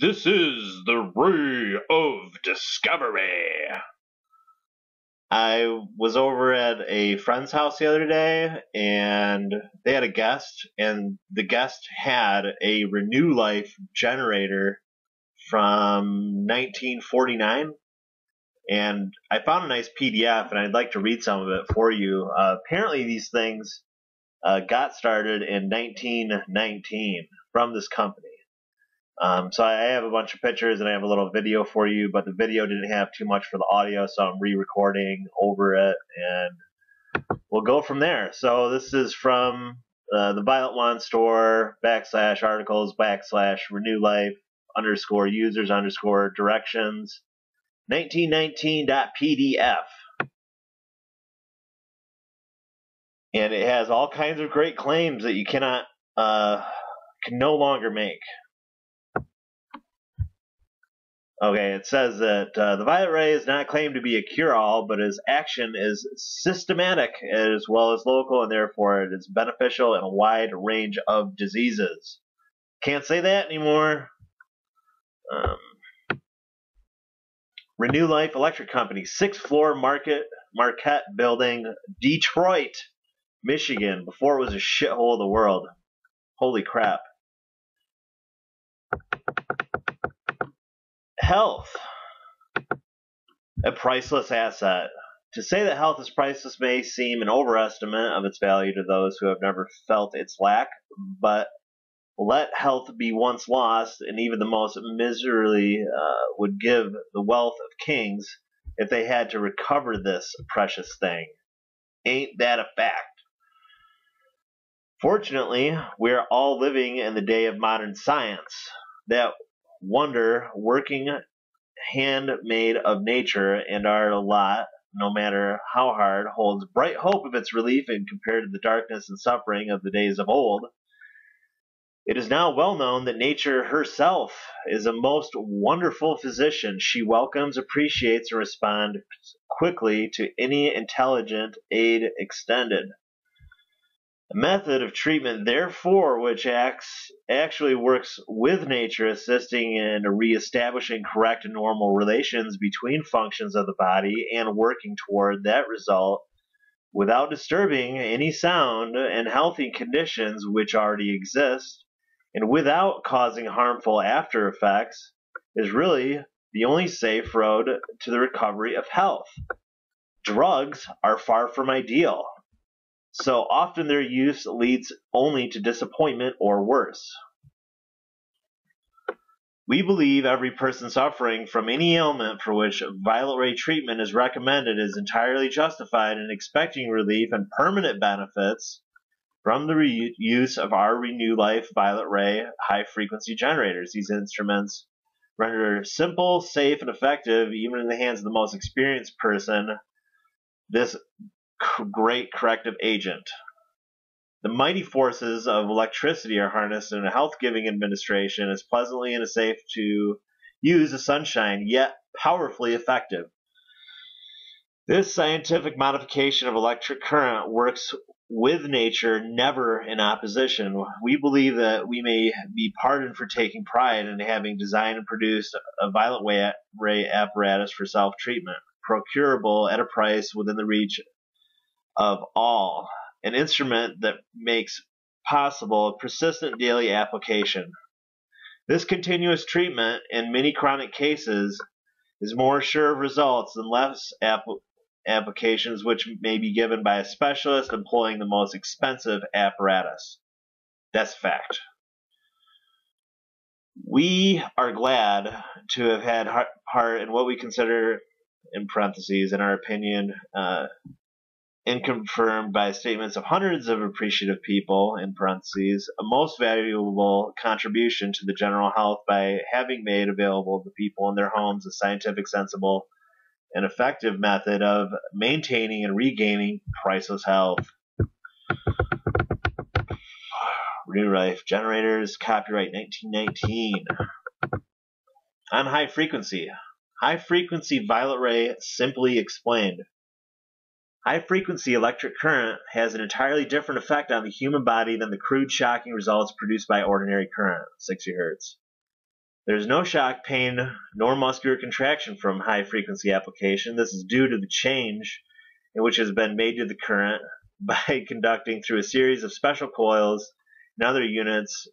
This is the Ray of Discovery. I was over at a friend's house the other day, and they had a guest, and the guest had a renulife generator from 1949. And I found a nice PDF, and I'd like to read some of it for you. Apparently, these things got started in 1919 from this company. So I have a bunch of pictures and I have a little video for you, but the video didn't have too much for the audio, so I'm re-recording over it, and we'll go from there. So this is from the Violet Wand store / articles / renew life _users _ directions 1919.pdf, and it has all kinds of great claims that you can no longer make. Okay, it says that the violet ray is not claimed to be a cure-all, but its action is systematic as well as local, and therefore it is beneficial in a wide range of diseases. Can't say that anymore. Renew Life Electric Company, 6th-floor Marquette Building, Detroit, Michigan, before it was a shithole of the world. Holy crap. Health, a priceless asset. To say that health is priceless may seem an overestimate of its value to those who have never felt its lack, but let health be once lost, and even the most miserly would give the wealth of kings if they had to recover this precious thing. Ain't that a fact? Fortunately, we're all living in the day of modern science. That wonder working handmade of nature, and our lot, no matter how hard, holds bright hope of its relief and compared to the darkness and suffering of the days of old. It is now well known that nature herself is a most wonderful physician. She welcomes, appreciates, and responds quickly to any intelligent aid extended. A method of treatment, therefore, which actually works with nature, assisting in reestablishing correct and normal relations between functions of the body and working toward that result without disturbing any sound and healthy conditions which already exist, and without causing harmful after effects, is really the only safe road to the recovery of health. Drugs are far from ideal, so often their use leads only to disappointment or worse. We believe every person suffering from any ailment for which violet ray treatment is recommended is entirely justified in expecting relief and permanent benefits from the use of our Renew Life Violet Ray high-frequency generators. These instruments render simple, safe, and effective, even in the hands of the most experienced person, this great corrective agent. The mighty forces of electricity are harnessed in a health-giving administration as pleasantly and as safe to use as sunshine, yet powerfully effective. This scientific modification of electric current works with nature, never in opposition. We believe that we may be pardoned for taking pride in having designed and produced a violet ray apparatus for self-treatment, procurable at a price within the reach of all, an instrument that makes possible a persistent daily application. This continuous treatment in many chronic cases is more sure of results than less applications which may be given by a specialist employing the most expensive apparatus. That's fact. We are glad to have had part in what we consider, in parentheses, in our opinion, and confirmed by statements of hundreds of appreciative people, in parentheses, a most valuable contribution to the general health by having made available to people in their homes a scientific, sensible, and effective method of maintaining and regaining priceless health. Renew Life Generators, copyright 1919. On high frequency. High frequency violet ray simply explained. High-frequency electric current has an entirely different effect on the human body than the crude, shocking results produced by ordinary current, 60 Hz. There's no shock, pain, nor muscular contraction from high-frequency application. This is due to the change in which has been made to the current by conducting through a series of special coils and other units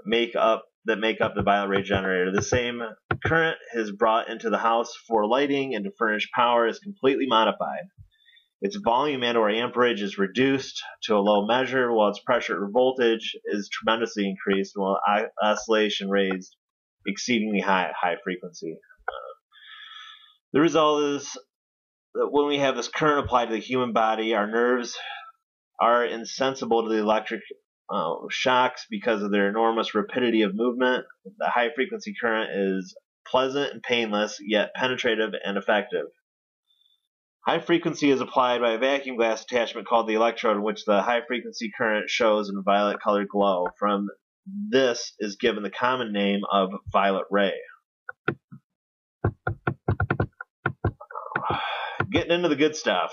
that make up the violet ray generator. The same current is brought into the house for lighting and to furnish power is completely modified. Its volume and or amperage is reduced to a low measure, while its pressure or voltage is tremendously increased, while oscillation raised exceedingly high frequency. The result is that when we have this current applied to the human body, our nerves are insensible to the electric shocks because of their enormous rapidity of movement. The high frequency current is pleasant and painless, yet penetrative and effective. High frequency is applied by a vacuum glass attachment called the electrode, in which the high frequency current shows in a violet colored glow. From this is given the common name of violet ray. Getting into the good stuff.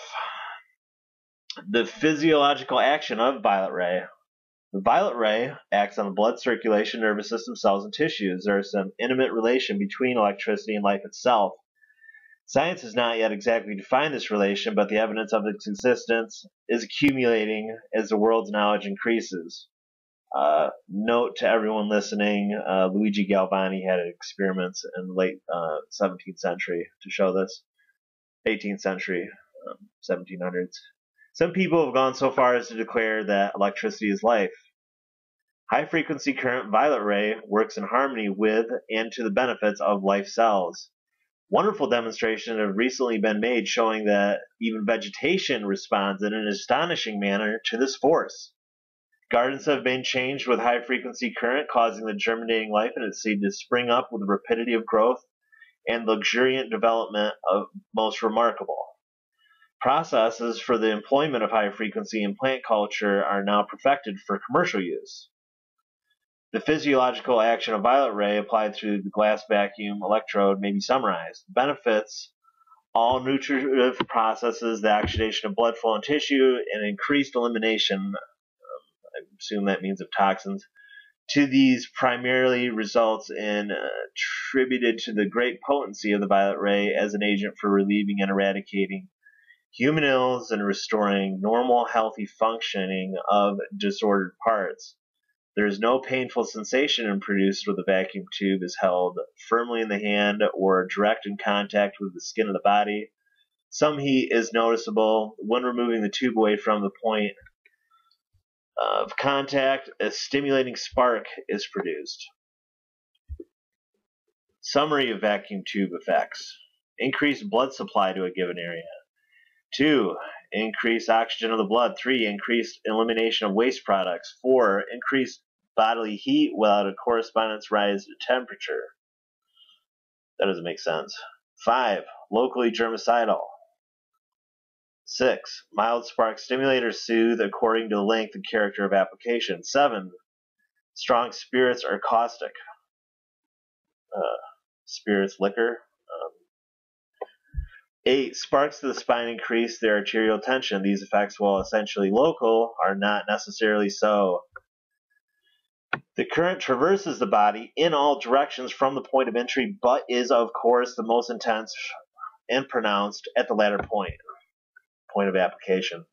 The physiological action of violet ray. The violet ray acts on the blood circulation, nervous system, cells, and tissues. There is some intimate relation between electricity and life itself. Science has not yet exactly defined this relation, but the evidence of its existence is accumulating as the world's knowledge increases. Note to everyone listening, Luigi Galvani had experiments in the late 17th century to show this. 18th century, 1700s. Some people have gone so far as to declare that electricity is life. High-frequency current violet ray works in harmony with and to the benefits of life cells. Wonderful demonstrations have recently been made showing that even vegetation responds in an astonishing manner to this force. Gardens have been changed with high-frequency current, causing the germinating life in its seed to spring up with the rapidity of growth and luxuriant development of most remarkable. Processes for the employment of high frequency in plant culture are now perfected for commercial use. The physiological action of violet ray applied through the glass vacuum electrode may be summarized. Benefits: all nutritive processes, the oxidation of blood flow and tissue, and increased elimination, I assume that means of toxins, to these primarily results in attributed to the great potency of the violet ray as an agent for relieving and eradicating human ills and restoring normal, healthy functioning of disordered parts. There is no painful sensation produced when the vacuum tube is held firmly in the hand or direct in contact with the skin of the body. Some heat is noticeable when removing the tube away from the point of contact. A stimulating spark is produced. Summary of vacuum tube effects: increased blood supply to a given area. 2. Increased oxygen of the blood. 3. Increased elimination of waste products. 4. Increased bodily heat without a correspondence rise in temperature. That doesn't make sense. 5. Locally germicidal. 6. Mild spark stimulators soothe according to the length and character of application. 7. Strong spirits are caustic. Spirits, liquor. 8. Sparks to the spine increase their arterial tension. These effects, while essentially local, are not necessarily so. The current traverses the body in all directions from the point of entry, but is, of course, the most intense and pronounced at the latter point of application.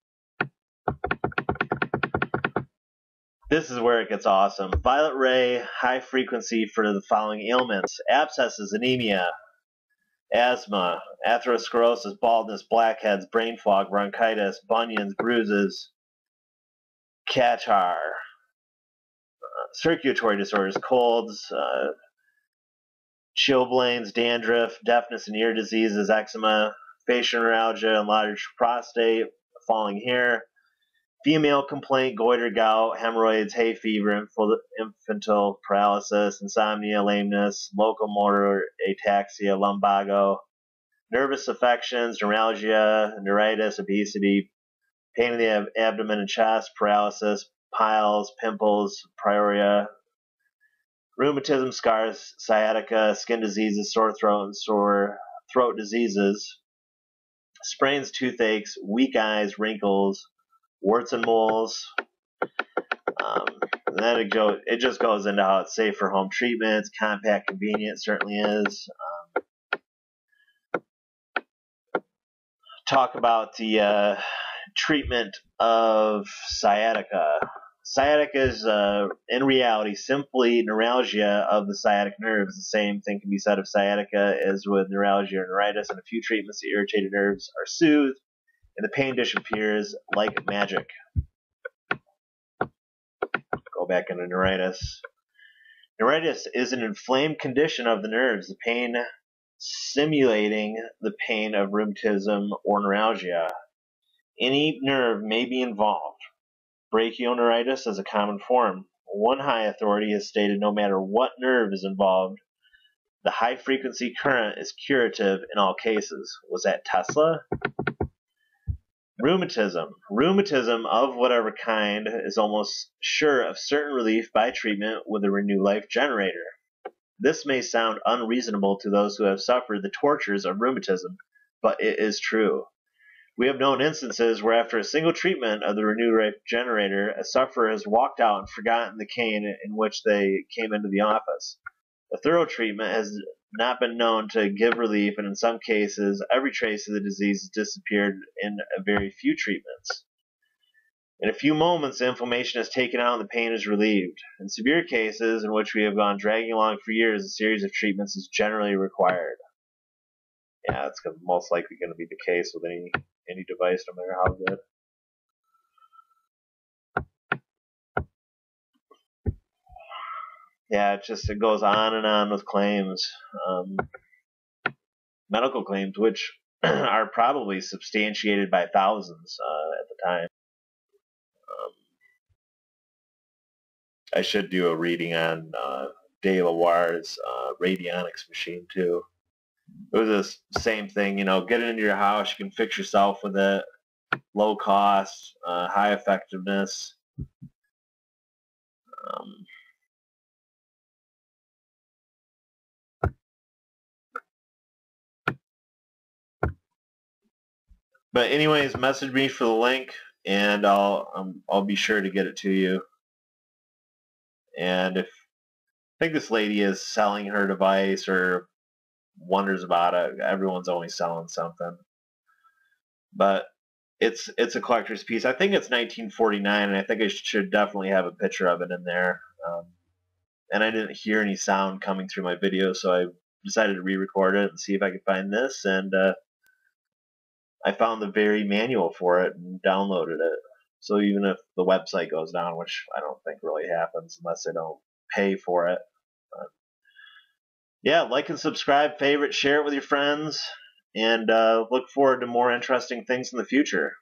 This is where it gets awesome. Violet ray, high frequency for the following ailments: abscesses, anemia, asthma, atherosclerosis, baldness, blackheads, brain fog, bronchitis, bunions, bruises, catarrh, circulatory disorders, colds, chilblains, dandruff, deafness and ear diseases, eczema, facial neuralgia, enlarged prostate, falling hair, female complaint, goiter, gout, hemorrhoids, hay fever, infantile paralysis, insomnia, lameness, locomotor ataxia, lumbago, nervous affections, neuralgia, neuritis, obesity, pain in the abdomen and chest, paralysis, piles, pimples, pyorrhea, rheumatism, scars, sciatica, skin diseases, sore throat and sore throat diseases, sprains, toothaches, weak eyes, wrinkles, warts and moles. And then it just goes into how it's safe for home treatment. It's compact, convenient, certainly is. Talk about the treatment of sciatica. Sciatica is, in reality, simply neuralgia of the sciatic nerves. The same thing can be said of sciatica as with neuralgia or neuritis. In a few treatments, the irritated nerves are soothed, and the pain disappears like magic. Go back into neuritis. Neuritis is an inflamed condition of the nerves, the pain simulating the pain of rheumatism or neuralgia. Any nerve may be involved. Brachial neuritis is a common form. One high authority has stated no matter what nerve is involved, the high-frequency current is curative in all cases. Was that Tesla? Rheumatism. Rheumatism of whatever kind is almost sure of certain relief by treatment with a renulife generator. This may sound unreasonable to those who have suffered the tortures of rheumatism, but it is true. We have known instances where after a single treatment of the renulife generator, a sufferer has walked out and forgotten the cane in which they came into the office. A thorough treatment has not been known to give relief, and in some cases, every trace of the disease has disappeared in a very few treatments. In a few moments, the inflammation is taken out and the pain is relieved. In severe cases, in which we have gone dragging along for years, a series of treatments is generally required. Yeah, that's most likely going to be the case with any device, no matter how good. Yeah, it goes on and on with claims, medical claims, which are probably substantiated by thousands at the time. I should do a reading on De La Warre's radionics machine too. It was the same thing, get it into your house, you can fix yourself with it, low cost, high effectiveness. But anyways, message me for the link, and I'll be sure to get it to you. And if I think this lady is selling her device or wonders about it, everyone's always selling something. But it's a collector's piece. I think it's 1949, and I think I should definitely have a picture of it in there. And I didn't hear any sound coming through my video, so I decided to re-record it and see if I could find this. And I found the very manual for it and downloaded it. So even if the website goes down, which I don't think really happens unless I don't pay for it. But yeah, like and subscribe, favorite, share it with your friends, and look forward to more interesting things in the future.